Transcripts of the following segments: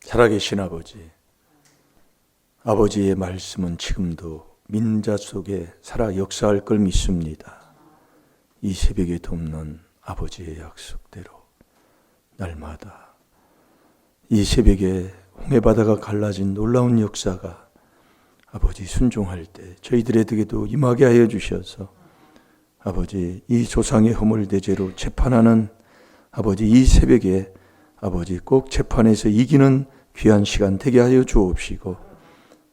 살아계신 아버지, 아버지의 말씀은 지금도 민자 속에 살아 역사할 걸 믿습니다. 이 새벽에 돕는 아버지의 약속대로 날마다 이 새벽에 홍해바다가 갈라진 놀라운 역사가 아버지 순종할 때 저희들에게도 임하게 하여 주셔서 아버지 이 조상의 허물대죄로 재판하는 아버지 이 새벽에 아버지 꼭 재판에서 이기는 귀한 시간 되게 하여 주옵시고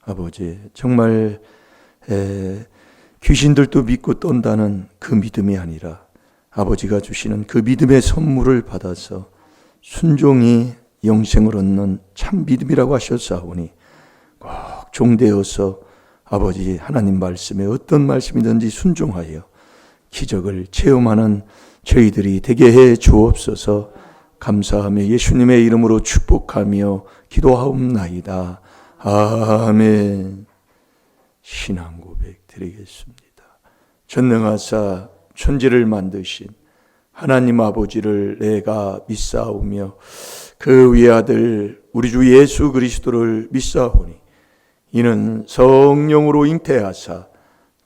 아버지 정말 귀신들도 믿고 떤다는 그 믿음이 아니라 아버지가 주시는 그 믿음의 선물을 받아서 순종이 영생을 얻는 참 믿음이라고 하셨사오니 꼭 종되어서 아버지 하나님 말씀에 어떤 말씀이든지 순종하여 기적을 체험하는 저희들이 되게 해 주옵소서. 감사하며 예수님의 이름으로 축복하며 기도하옵나이다. 아멘. 신앙 고백 드리겠습니다. 전능하사 천지를 만드신 하나님 아버지를 내가 믿사오며 그 외아들 우리 주 예수 그리스도를 믿사오니 이는 성령으로 잉태하사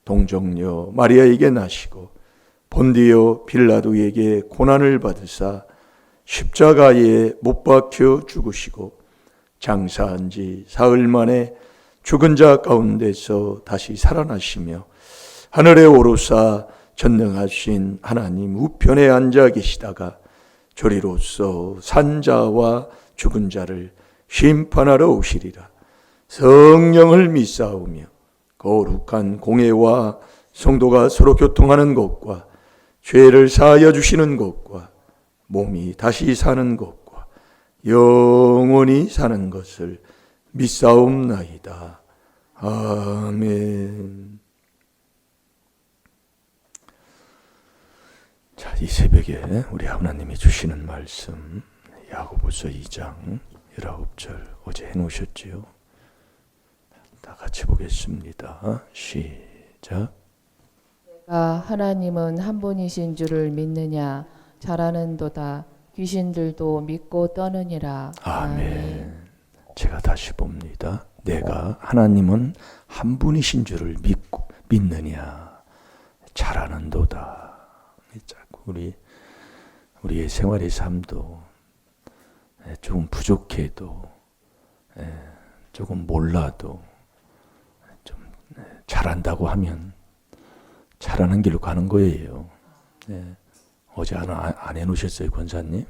동정녀 마리아에게 나시고 본디오 빌라도에게 고난을 받으사 십자가에 못 박혀 죽으시고 장사한 지 사흘 만에 죽은 자 가운데서 다시 살아나시며 하늘에 오르사 전능하신 하나님 우편에 앉아 계시다가 조리로서 산자와 죽은 자를 심판하러 오시리라. 성령을 믿사오며 거룩한 공회와 성도가 서로 교통하는 것과 죄를 사하여 주시는 것과 몸이 다시 사는 것과 영원히 사는 것을 믿사옵나이다. 아멘. 자, 이 새벽에 우리 하나님이 주시는 말씀 야고보서 2장 19절 어제 해놓으셨지요? 다 같이 보겠습니다. 시작. 내가 하나님은 한 분이신 줄을 믿느냐 잘하는도다. 귀신들도 믿고 떠느니라. 아멘. 제가 다시 봅니다. 내가 하나님은 한 분이신 줄을 믿느냐 잘하는도다. 자꾸 우리의 생활의 삶도 조금 부족해도 조금 몰라도 좀 잘한다고 하면 잘하는 길로 가는 거예요. 어제 안 해놓으셨어요, 권사님?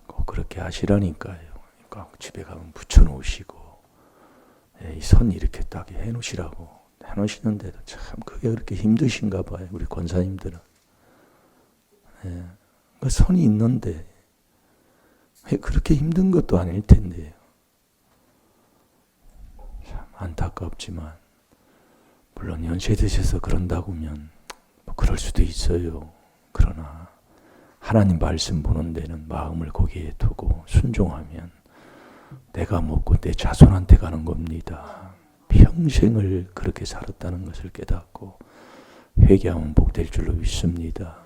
꼭 그렇게 하시라니까요. 꼭 집에 가면 붙여놓으시고 이 선 이렇게 딱 해놓으시라고 해놓으시는데도 참 그게 그렇게 힘드신가 봐요, 우리 권사님들은. 그 선이 있는데 그렇게 힘든 것도 아닐 텐데요. 참 안타깝지만 물론 연세 드셔서 그런다고면 뭐 그럴 수도 있어요. 그러나 하나님 말씀 보는 데는 마음을 거기에 두고 순종하면 내가 먹고 내 자손한테 가는 겁니다. 평생을 그렇게 살았다는 것을 깨닫고 회개하면 복될 줄로 믿습니다.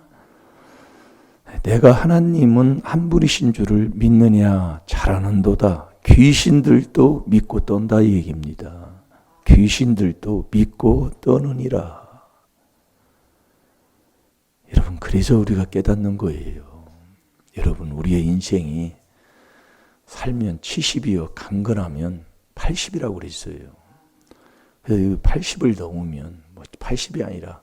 내가 하나님은 한 분이신 줄을 믿느냐 잘하는도다. 귀신들도 믿고 떤다 이 얘기입니다. 귀신들도 믿고 떠느니라. 여러분, 그래서 우리가 깨닫는 거예요. 여러분, 우리의 인생이 살면 70이요 강건하면 80이라고 그랬어요. 그래서 80을 넘으면 뭐 80이 아니라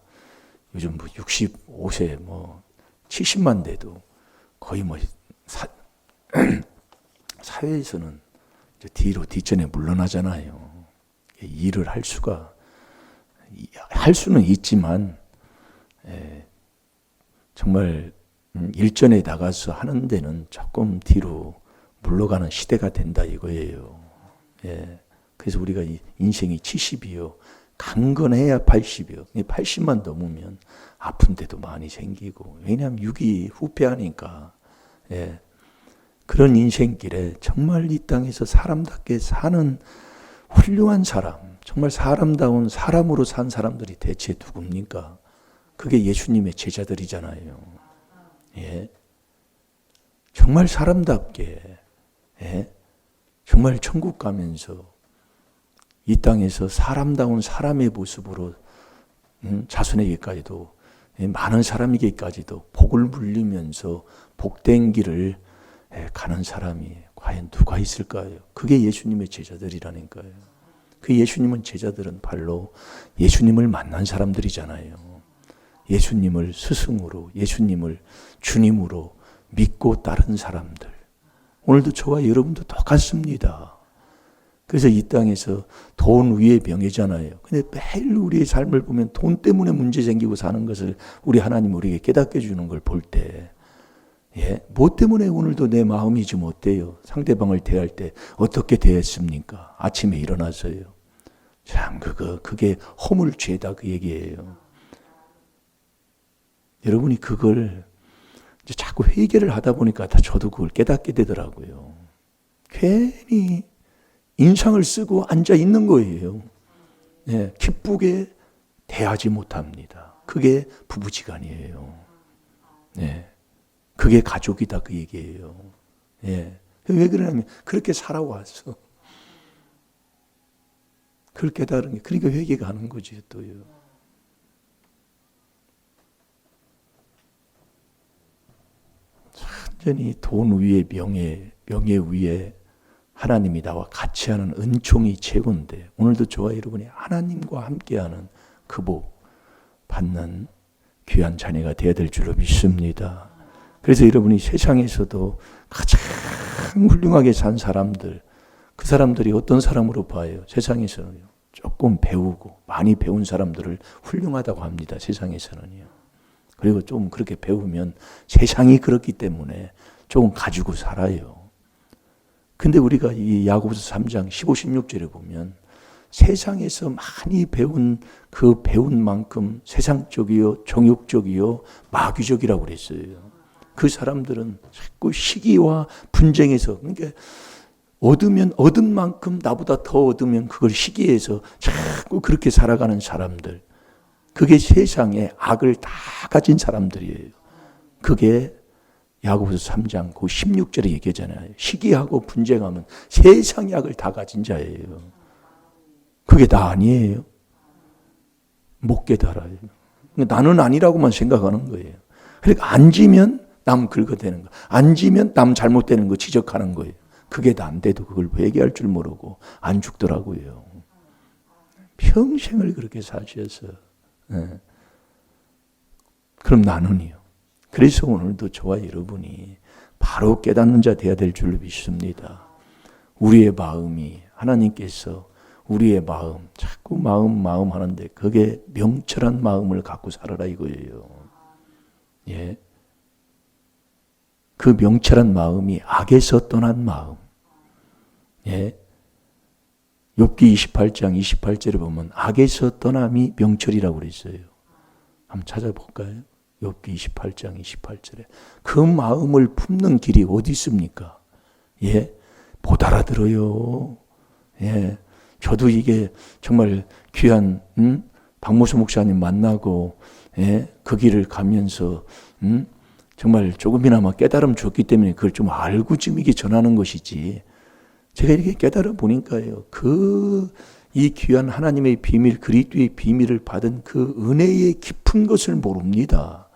요즘 뭐 65세 뭐 70만 돼도 거의 뭐 사회에서는 이제 뒷전에 물러나잖아요. 일을 할 수는 있지만 정말 일전에 나가서 하는 데는 조금 뒤로 물러가는 시대가 된다 이거예요. 그래서 우리가 인생이 70이요 강건해야 80이요 80만 넘으면 아픈 데도 많이 생기고, 왜냐하면 육이 후패하니까. 그런 인생길에 정말 이 땅에서 사람답게 사는 훌륭한 사람, 정말 사람다운 사람으로 산 사람들이 대체 누굽니까? 그게 예수님의 제자들이잖아요. 정말 사람답게 예? 정말 천국 가면서 이 땅에서 사람다운 사람의 모습으로 자손에게까지도 많은 사람에게까지도 복을 물리면서 복된 길을 가는 사람이 과연 누가 있을까요? 그게 예수님의 제자들이라니까요. 그 예수님은 제자들은 바로 예수님을 만난 사람들이잖아요. 예수님을 스승으로, 예수님을 주님으로 믿고 따른 사람들. 오늘도 저와 여러분도 똑같습니다. 그래서 이 땅에서 돈 위에 명예잖아요. 근데 매일 우리의 삶을 보면 돈 때문에 문제 생기고 사는 것을 우리 하나님 우리에게 깨닫게 해주는 걸 볼 때, 예, 뭐 때문에 오늘도 내 마음이 좀 어때요? 상대방을 대할 때 어떻게 대했습니까? 아침에 일어나서요. 참 그게 허물죄다 그 얘기예요. 여러분이 그걸 이제 자꾸 회개를 하다 보니까 다 저도 그걸 깨닫게 되더라고요. 괜히 인상을 쓰고 앉아 있는 거예요. 예, 기쁘게 대하지 못합니다. 그게 부부지간이에요. 예, 그게 가족이다 그 얘기예요. 예, 왜 그러냐면 그렇게 살아왔어. 그걸 깨달은 게 그러니까 회개가 하는 거지 또요. 완전히 돈 위에 명예 위에 하나님이 나와 같이 하는 은총이 최고인데 오늘도 저와 여러분이 하나님과 함께하는 그 복 받는 귀한 자녀가 되어야 될 줄로 믿습니다. 그래서 여러분이 세상에서도 가장 훌륭하게 산 사람들, 그 사람들이 어떤 사람으로 봐요? 세상에서는요. 조금 배우고 많이 배운 사람들을 훌륭하다고 합니다. 세상에서는요. 그리고 좀 그렇게 배우면 세상이 그렇기 때문에 조금 가지고 살아요. 근데 우리가 이 야고보서 3장 15, 16절에 보면 세상에서 많이 배운 그 배운 만큼 세상적이요, 정욕적이요, 마귀적이라고 그랬어요. 그 사람들은 자꾸 시기와 분쟁에서 그러니까 얻은 만큼 나보다 더 얻으면 그걸 시기해서 자꾸 그렇게 살아가는 사람들. 그게 세상에 악을 다 가진 사람들이에요. 그게 야고보서 3장 그 16절에 얘기하잖아요. 시기하고 분쟁하면 세상의 악을 다 가진 자예요. 그게 다 아니에요. 못 깨달아요. 나는 아니라고만 생각하는 거예요. 그러니까 앉으면 남 긁어대는 거, 앉으면 남 잘못되는 거 지적하는 거예요. 그게 다 안 돼도 그걸 회개할 줄 모르고 안 죽더라고요. 평생을 그렇게 사셔서. 네. 그럼 나는요. 그래서 오늘도 저와 여러분이 바로 깨닫는 자 되어야 될 줄로 믿습니다. 우리의 마음이 하나님께서 우리의 마음 자꾸 마음 하는데 그게 명철한 마음을 갖고 살아라 이거예요. 예. 그 명철한 마음이 악에서 떠난 마음. 예. 욥기 28장 28절에 보면 악에서 떠남이 명철이라고 그랬어요. 한번 찾아볼까요? 욥기 28장 28절에 그 마음을 품는 길이 어디 있습니까? 예, 못 알아들어요. 예, 저도 이게 정말 귀한 박모수 목사님 만나고 그 길을 가면서 정말 조금이나마 깨달음 줬기 때문에 그걸 좀 알고 지금 이게 전하는 것이지. 제가 이렇게 깨달아 보니까요. 이 귀한 하나님의 비밀, 그리스도의 비밀을 받은 그 은혜의 깊은 것을 모릅니다.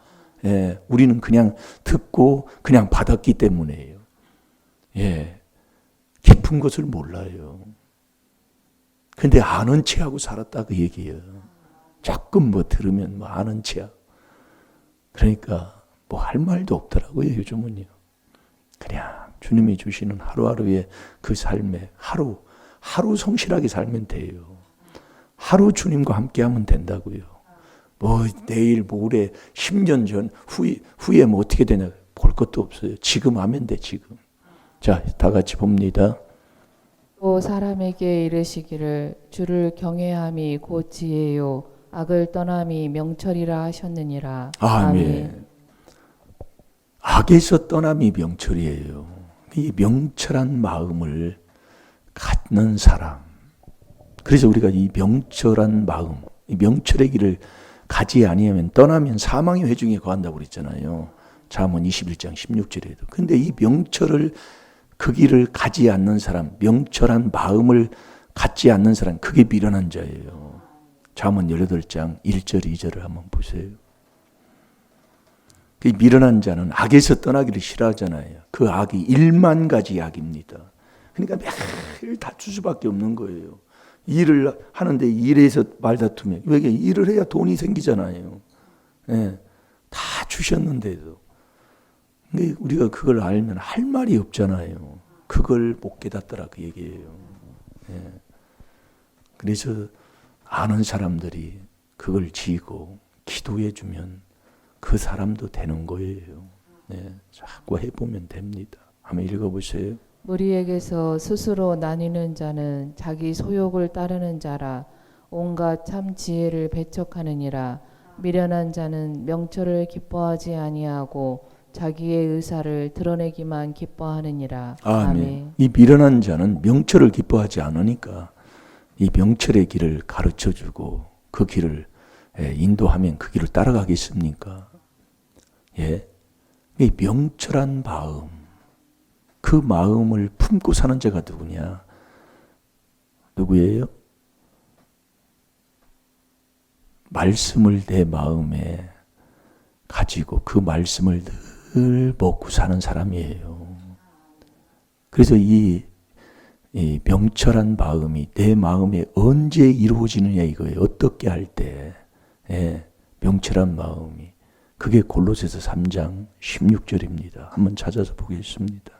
예, 우리는 그냥 듣고 그냥 받았기 때문에요. 예, 깊은 것을 몰라요. 근데 아는 체하고 살았다 그 얘기예요. 조금 뭐 들으면 뭐 아는 체하고. 그러니까 뭐 할 말도 없더라고요, 요즘은요. 그냥 주님이 주시는 하루하루의 그 삶에 하루 성실하게 살면 돼요. 하루 주님과 함께하면 된다고요. 뭐 내일 모레 10년 전 후에 뭐 어떻게 되냐 볼 것도 없어요. 지금 하면 돼 지금. 자, 다 같이 봅니다. 또 사람에게 이르시기를 주를 경외함이 곧 지혜요 악을 떠남이 명철이라 하셨느니라. 아멘. 악에서 떠남이 명철이에요. 이 명철한 마음을 갖는 사람. 그래서 우리가 이 명철한 마음, 이 명철의 길을 가지 아니하면 떠나면 사망의 회중에 거한다고 그랬잖아요. 잠언 21장 16절에도. 근데 이 명철을 그 길을 가지 않는 사람, 명철한 마음을 갖지 않는 사람, 그게 미련한 자예요. 잠언 18장 1절 2절을 한번 보세요. 그 미련한 자는 악에서 떠나기를 싫어하잖아요. 그 악이 1만 가지 악입니다. 그러니까 매일 다툴 수밖에 없는 거예요. 일을 하는데 일에서 말다투면, 왜 일을 해야 돈이 생기잖아요. 예, 다 주셨는데도. 근데 우리가 그걸 알면 할 말이 없잖아요. 그걸 못 깨닫더라 그 얘기예요. 예. 그래서 아는 사람들이 그걸 지고 기도해 주면 그 사람도 되는 거예요. 예. 자꾸 해보면 됩니다. 한번 읽어보세요. 무리에게서 스스로 나뉘는 자는 자기 소욕을 따르는 자라. 온갖 참 지혜를 배척하느니라. 미련한 자는 명철을 기뻐하지 아니하고 자기의 의사를 드러내기만 기뻐하느니라. 아멘. 이 미련한 자는 명철을 기뻐하지 않으니까 이 명철의 길을 가르쳐주고 그 길을 인도하면 그 길을 따라가겠습니까? 예, 이 명철한 마음, 그 마음을 품고 사는 자가 누구냐? 누구예요? 말씀을 내 마음에 가지고 그 말씀을 늘 먹고 사는 사람이에요. 그래서 이 명철한 마음이 내 마음에 언제 이루어지느냐 이거예요. 어떻게 할 때. 예, 명철한 마음이. 그게 골로새서 3장 16절입니다. 한번 찾아서 보겠습니다.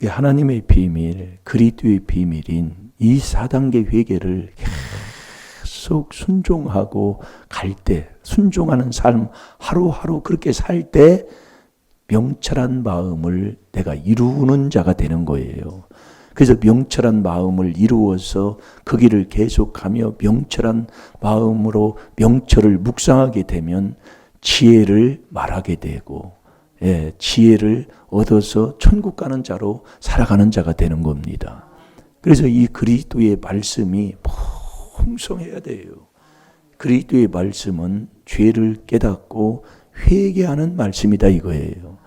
하나님의 비밀, 그리스도의 비밀인 이 4단계 회개를 계속 순종하고 갈 때, 순종하는 삶 하루하루 그렇게 살 때 명철한 마음을 내가 이루는 자가 되는 거예요. 그래서 명철한 마음을 이루어서 그 길을 계속하며 명철한 마음으로 명철을 묵상하게 되면 지혜를 말하게 되고, 예, 지혜를 얻어서 천국 가는 자로 살아가는 자가 되는 겁니다. 그래서 이 그리스도의 말씀이 풍성해야 돼요. 그리스도의 말씀은 죄를 깨닫고 회개하는 말씀이다 이거예요.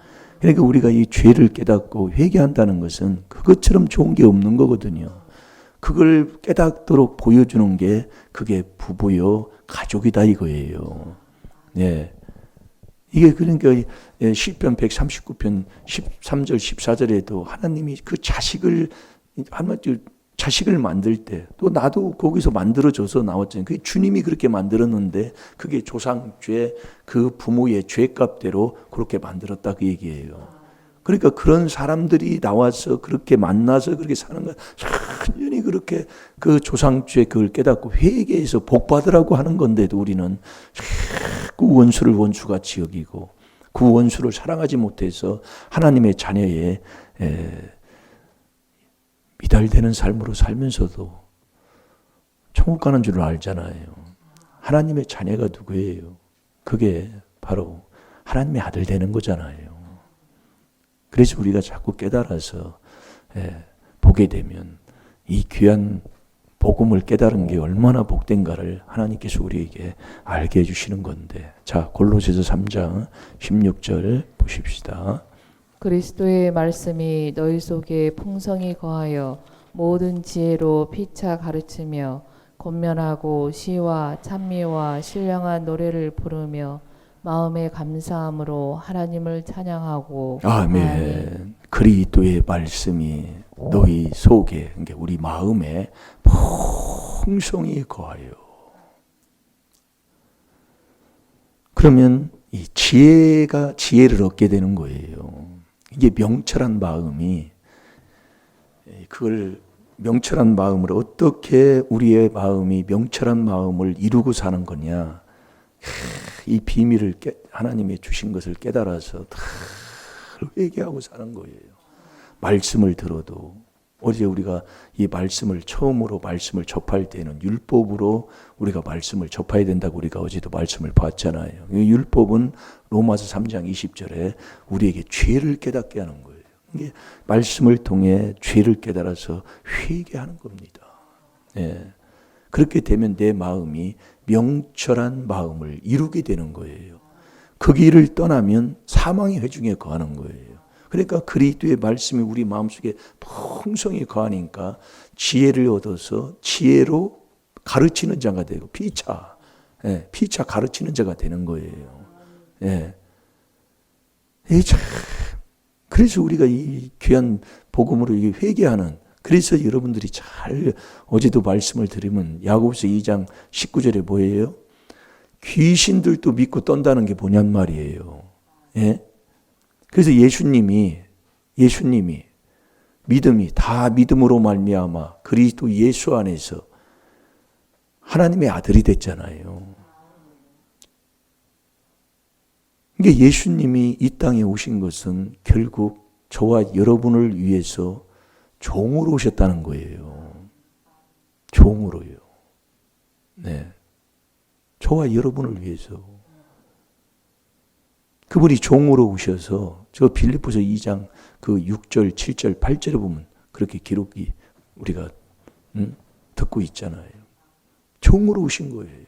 그러니까 우리가 이 죄를 깨닫고 회개한다는 것은 그것처럼 좋은 게 없는 거거든요. 그걸 깨닫도록 보여주는 게 그게 부부요 가족이다 이거예요. 네. 이게 그러니까 시편 139편 13절 14절에도 하나님이 그 자식을 만들 때 또 나도 거기서 만들어줘서 나왔잖아요. 그게 주님이 그렇게 만들었는데 그게 조상죄 그 부모의 죄값대로 그렇게 만들었다 그 얘기예요. 그러니까 그런 사람들이 나와서 그렇게 만나서 그렇게 사는 거 천년이 그렇게 그 조상죄 그걸 깨닫고 회개해서 복 받으라고 하는 건데도 우리는 자꾸 원수를 원수같이 여기고 그 원수를 사랑하지 못해서 하나님의 자녀의 미달되는 삶으로 살면서도 천국 가는 줄 알잖아요. 하나님의 자녀가 누구예요? 그게 바로 하나님의 아들 되는 거잖아요. 그래서 우리가 자꾸 깨달아서 보게 되면 이 귀한 복음을 깨달은 게 얼마나 복된가를 하나님께서 우리에게 알게 해주시는 건데, 자 골로새서 3장 16절 보십시다. 그리스도의 말씀이 너희 속에 풍성히 거하여 모든 지혜로 피차 가르치며 권면하고 시와 찬미와 신령한 노래를 부르며 마음의 감사함으로 하나님을 찬양하고. 아멘. 아멘. 그리스도의 말씀이 너희 속에, 그러니까 우리 마음에 풍성히 거하여. 그러면 이 지혜를 얻게 되는 거예요. 이게 명철한 마음이, 그걸 명철한 마음으로 어떻게 우리의 마음이 명철한 마음을 이루고 사는 거냐. 이 비밀을 하나님이 주신 것을 깨달아서 다 회개하고 사는 거예요. 말씀을 들어도 어제 우리가 이 말씀을 처음으로 말씀을 접할 때는 율법으로 우리가 말씀을 접해야 된다고 우리가 어제도 말씀을 봤잖아요. 이 율법은 로마서 3장 20절에 우리에게 죄를 깨닫게 하는 거예요. 이게 말씀을 통해 죄를 깨달아서 회개하는 겁니다. 예. 그렇게 되면 내 마음이 명철한 마음을 이루게 되는 거예요. 그 길을 떠나면 사망의 회중에 거하는 거예요. 그러니까 그리스도의 말씀이 우리 마음속에 풍성히 거하니까 지혜를 얻어서 지혜로 가르치는 자가 되고 피차 가르치는 자가 되는 거예요. 예. 참. 그래서 우리가 이 귀한 복음으로 회개하는, 그래서 여러분들이 잘 어제도 말씀을 드리면 야고보서 2장 19절에 뭐예요? 귀신들도 믿고 떤다는 게 뭐냔 말이에요. 예? 그래서 예수님이 믿음이 다 믿음으로 말미암아 그리스도 예수 안에서 하나님의 아들이 됐잖아요. 그러니까 예수님이 이 땅에 오신 것은 결국 저와 여러분을 위해서 종으로 오셨다는 거예요. 종으로요. 네. 저와 여러분을 위해서. 그분이 종으로 오셔서 저 빌립보서 2장 그 6절, 7절, 8절에 보면 그렇게 기록이 우리가 듣고 있잖아요. 종으로 오신 거예요.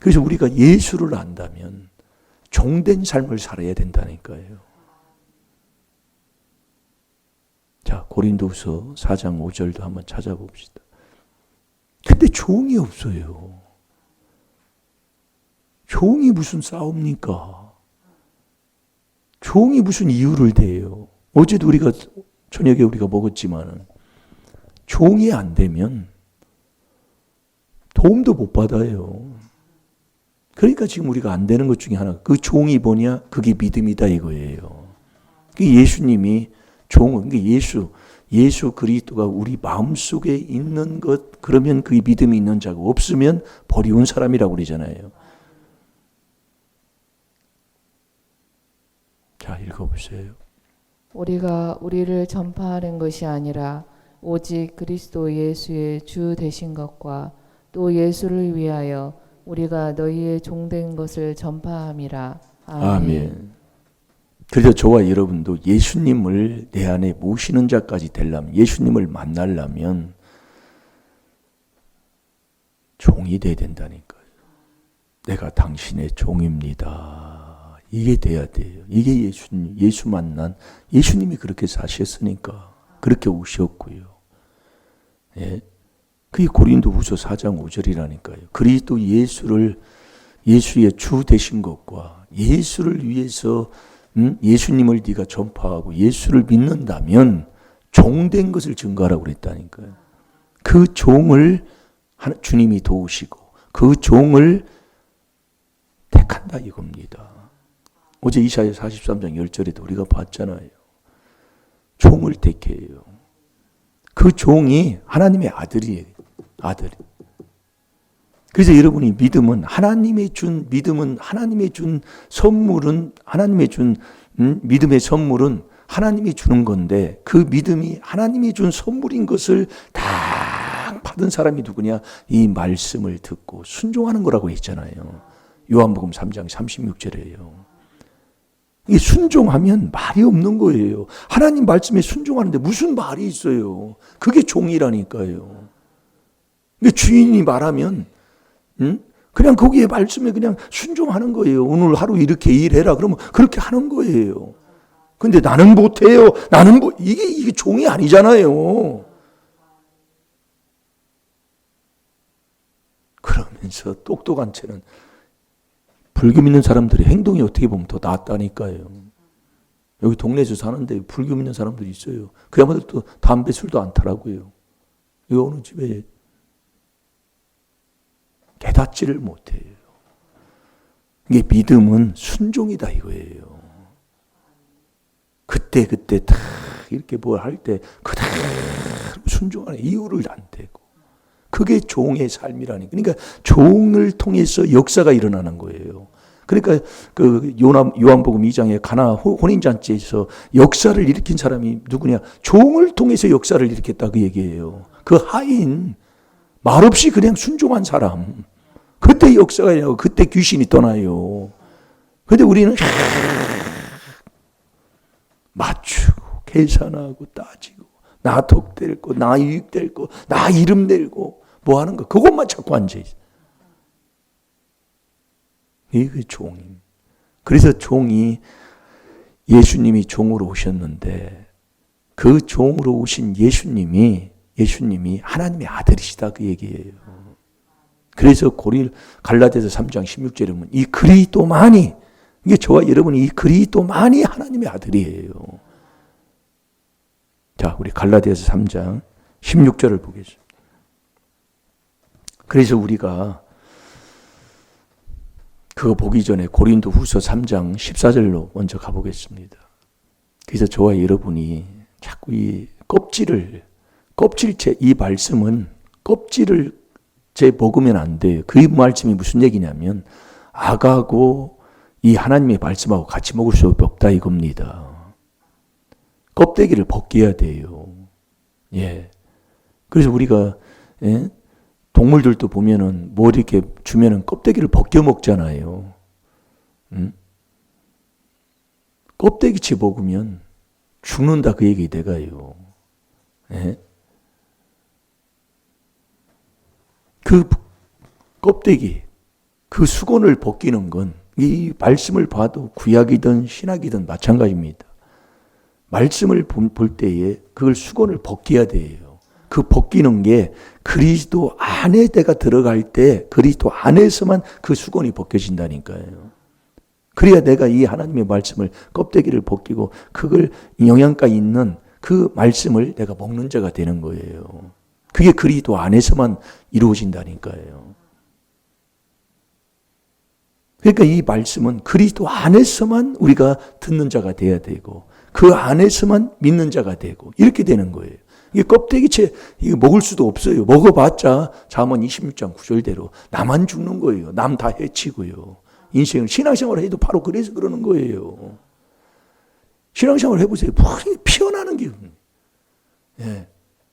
그래서 우리가 예수를 안다면 종된 삶을 살아야 된다니까요. 자, 고린도후서 4장 5절도 한번 찾아봅시다. 근데 종이 없어요. 종이 무슨 싸웁니까? 종이 무슨 이유를 대요? 어제도 저녁에 우리가 먹었지만은 종이 안 되면 도움도 못 받아요. 그러니까 지금 우리가 안 되는 것 중에 하나, 그 종이 뭐냐? 그게 믿음이다 이거예요. 예수님이 종은, 예수 그리스도가 우리 마음속에 있는 것, 그러면 그 믿음이 있는 자가 없으면 버리운 사람이라고 그러잖아요. 자, 읽어보세요. 우리가 우리를 전파하는 것이 아니라 오직 그리스도 예수의 주 되신 것과 또 예수를 위하여 우리가 너희의 종된 것을 전파함이라. 아멘. 그래서 저와 여러분도 예수님을 내 안에 모시는 자까지 되려면, 예수님을 만나려면 종이 돼야 된다니까요. 내가 당신의 종입니다. 이게 돼야 돼요. 이게 예수 만난, 예수님이 그렇게 사셨으니까 그렇게 오셨고요. 예. 그게 고린도후서 4장 5절이라니까요. 그리스도 예수의 주 되신 것과 예수를 위해서 예수님을 네가 전파하고 예수를 믿는다면 종된 것을 증거하라고 그랬다니까요. 그 종을 주님이 도우시고 그 종을 택한다 이겁니다. 어제 이사야 43장 10절에도 우리가 봤잖아요. 종을 택해요. 그 종이 하나님의 아들이에요. 아들. 그래서 여러분이 하나님의 준 선물은, 하나님의 준 믿음의 선물은 하나님이 주는 건데, 그 믿음이 하나님이 준 선물인 것을 다 받은 사람이 누구냐? 이 말씀을 듣고 순종하는 거라고 했잖아요. 요한복음 3장 36절이에요. 이게 순종하면 말이 없는 거예요. 하나님 말씀에 순종하는데 무슨 말이 있어요? 그게 종이라니까요. 주인이 말하면 그냥 거기에 말씀에 그냥 순종하는 거예요. 오늘 하루 이렇게 일해라 그러면 그렇게 하는 거예요. 근데 나는 못해요. 이게 종이 아니잖아요. 그러면서 똑똑한 채는 불교 믿는 사람들의 행동이 어떻게 보면 더 낫다니까요. 여기 동네에서 사는데 불교 믿는 사람들이 있어요. 그야말로 또 담배 술도 안 타라고요. 여기 어느 집에 깨닫지를 못해요. 이게 믿음은 순종이다 이거예요. 그때 다 이렇게 뭘 할 때 그대로 순종하는 이유를 안 대고, 그게 종의 삶이라니까. 그러니까 종을 통해서 역사가 일어나는 거예요. 그러니까 그 요한복음 2장에 가나 혼인잔치에서 역사를 일으킨 사람이 누구냐? 종을 통해서 역사를 일으켰다 그 얘기예요. 그 하인 말없이 그냥 순종한 사람. 그때 역사가 일어나고 그때 귀신이 떠나요. 그런데 우리는 맞추고 계산하고 따지고 나 덕될 거, 나 유익될 거, 나 이름 낼고 뭐 하는 거 그것만 자꾸 앉아있어. 이게 종임. 그래서 종이 예수님이 종으로 오셨는데 그 종으로 오신 예수님이 하나님의 아들이시다 그 얘기예요. 그래서 갈라디아서 3장 16절에 보면 이 그리스도만이, 이게 저와 여러분이 이 그리스도만이 하나님의 아들이에요. 자, 우리 갈라디아서 3장 16절을 보겠습니다. 그래서 우리가 그거 보기 전에 고린도후서 3장 14절로 먼저 가보겠습니다. 그래서 저와 여러분이 자꾸 이 껍질째, 이 말씀은 껍질을 먹으면 안 돼요. 그 말씀이 무슨 얘기냐면 악하고 이 하나님의 말씀하고 같이 먹을 수 없다 이겁니다. 껍데기를 벗겨야 돼요. 예. 그래서 우리가 동물들도 보면은 뭐 이렇게 주면은 껍데기를 벗겨 먹잖아요. 껍데기째 먹으면 죽는다 그 얘기 내가요. 예? 그 껍데기, 그 수건을 벗기는 건 이 말씀을 봐도 구약이든 신약이든 마찬가지입니다. 말씀을 볼 때에 그걸 수건을 벗겨야 돼요. 그 벗기는 게 그리스도 안에 내가 들어갈 때 그리스도 안에서만 그 수건이 벗겨진다니까요. 그래야 내가 이 하나님의 말씀을 껍데기를 벗기고 그걸 영양가 있는 그 말씀을 내가 먹는 자가 되는 거예요. 그게 그리스도 안에서만 이루어진다니까요. 그러니까 이 말씀은 그리스도 안에서만 우리가 듣는 자가 돼야 되고 그 안에서만 믿는 자가 되고 이렇게 되는 거예요. 이게 껍데기채 이거 먹을 수도 없어요. 먹어봤자 잠언 26장 9절대로 나만 죽는 거예요. 남 다 해치고요. 인생을 신앙생활을 해도 바로 그래서 그러는 거예요. 신앙생활을 해보세요. 피어나는 기분. 예.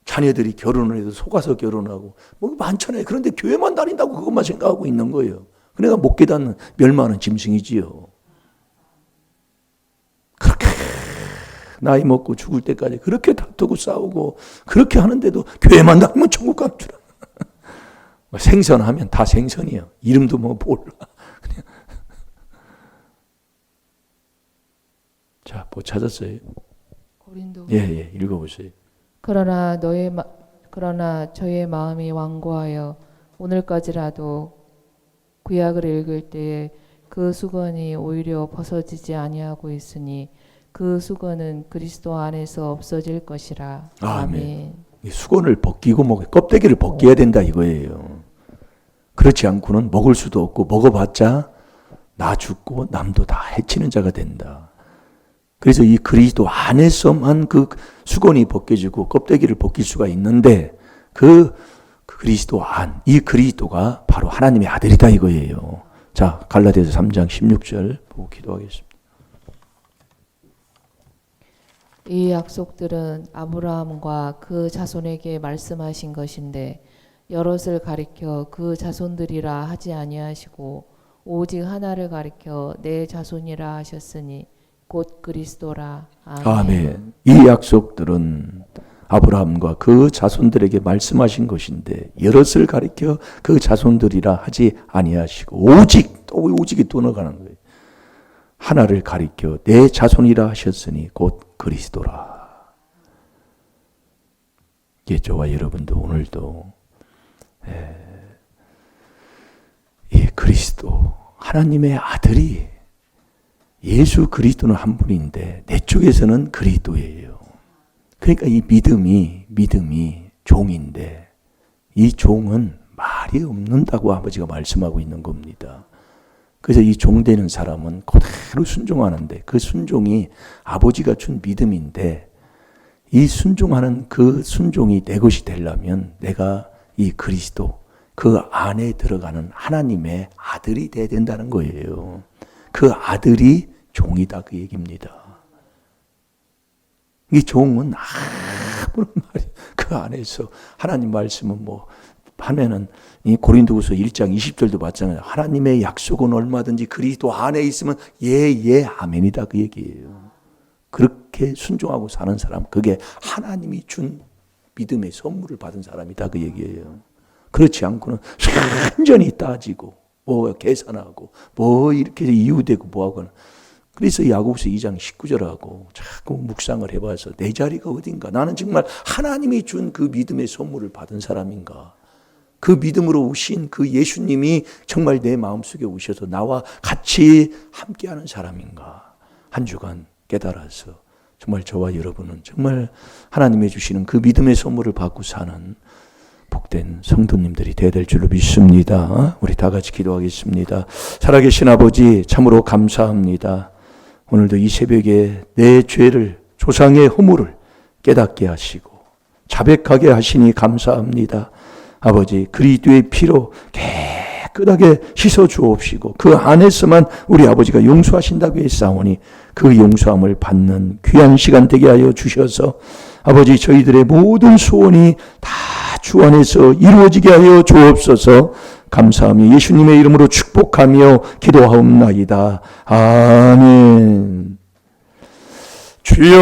자녀들이 결혼을 해도 속아서 결혼하고 뭐 많잖아요. 그런데 교회만 다닌다고 그것만 생각하고 있는 거예요. 그러니까 못 깨닫는 멸망하는 짐승이지요. 그렇게 나이 먹고 죽을 때까지 그렇게 다투고 싸우고 그렇게 하는데도 교회만 다니면 천국 갈 줄 알아. 생선하면 다 생선이야. 이름도 뭐 몰라. 그냥. 자, 뭐 찾았어요? 고린도. 예, 읽어보세요. 그러나 저의 마음이 완고하여 오늘까지라도 구약을 읽을 때에 그 수건이 오히려 벗어지지 아니하고 있으니 그 수건은 그리스도 안에서 없어질 것이라. 아멘. 수건을 벗기고 껍데기를 벗겨야 된다 이거예요. 그렇지 않고는 먹을 수도 없고 먹어봤자 나 죽고 남도 다 해치는 자가 된다. 그래서 이 그리스도 안에서만 그 수건이 벗겨지고 껍데기를 벗길 수가 있는데 그 그리스도 안, 이 그리스도가 바로 하나님의 아들이다 이거예요. 자, 갈라디아서 3장 16절 보고 기도하겠습니다. 이 약속들은 아브라함과 그 자손에게 말씀하신 것인데 여럿을 가리켜 그 자손들이라 하지 아니하시고 오직 하나를 가리켜 내 자손이라 하셨으니 곧 그리스도라. 아멘. 이 약속들은 아브라함과 그 자손들에게 말씀하신 것인데 여럿을 가리켜 그 자손들이라 하지 아니하시고 오직 또 오직이 또 나가는 거예요. 하나를 가리켜 내 자손이라 하셨으니 곧 그리스도라. 예, 저와 여러분도 오늘도 이 그리스도 하나님의 아들이 예수 그리스도는 한 분인데 내 쪽에서는 그리스도예요. 그러니까 이 믿음이 종인데 이 종은 말이 없는다고 아버지가 말씀하고 있는 겁니다. 그래서 이 종 되는 사람은 그대로 순종하는데 그 순종이 아버지가 준 믿음인데 이 순종하는 그 순종이 내 것이 되려면 내가 이 그리스도 그 안에 들어가는 하나님의 아들이 돼야 된다는 거예요. 그 아들이 종이다 그 얘기입니다. 이 종은 아무런 말이 그 안에서 하나님 말씀은 뭐 하면은 이 고린도후서 1장 20절도 봤잖아요. 하나님의 약속은 얼마든지 그리스도 안에 있으면 예 아멘이다 그 얘기예요. 그렇게 순종하고 사는 사람 그게 하나님이 준 믿음의 선물을 받은 사람이다 그 얘기예요. 그렇지 않고는 완전히 따지고 뭐 계산하고 뭐 이렇게 이유되고 뭐하거나 그래서 야고보서 2장 19절하고 자꾸 묵상을 해봐서 내 자리가 어딘가, 나는 정말 하나님이 준 그 믿음의 선물을 받은 사람인가, 그 믿음으로 오신 그 예수님이 정말 내 마음속에 오셔서 나와 같이 함께하는 사람인가, 한 주간 깨달아서 정말 저와 여러분은 정말 하나님이 주시는 그 믿음의 선물을 받고 사는 복된 성도님들이 되어야 될 줄로 믿습니다. 우리 다 같이 기도하겠습니다. 살아계신 아버지, 참으로 감사합니다. 오늘도 이 새벽에 내 죄를, 조상의 허물을 깨닫게 하시고 자백하게 하시니 감사합니다. 아버지, 그리스도의 피로 깨끗하게 씻어 주옵시고 그 안에서만 우리 아버지가 용서하신다고 했사오니 그 용서함을 받는 귀한 시간 되게 하여 주셔서 아버지, 저희들의 모든 소원이 다 주 안에서 이루어지게 하여 주옵소서. 감사하며 예수님의 이름으로 축복하며 기도하옵나이다. 아멘. 주여.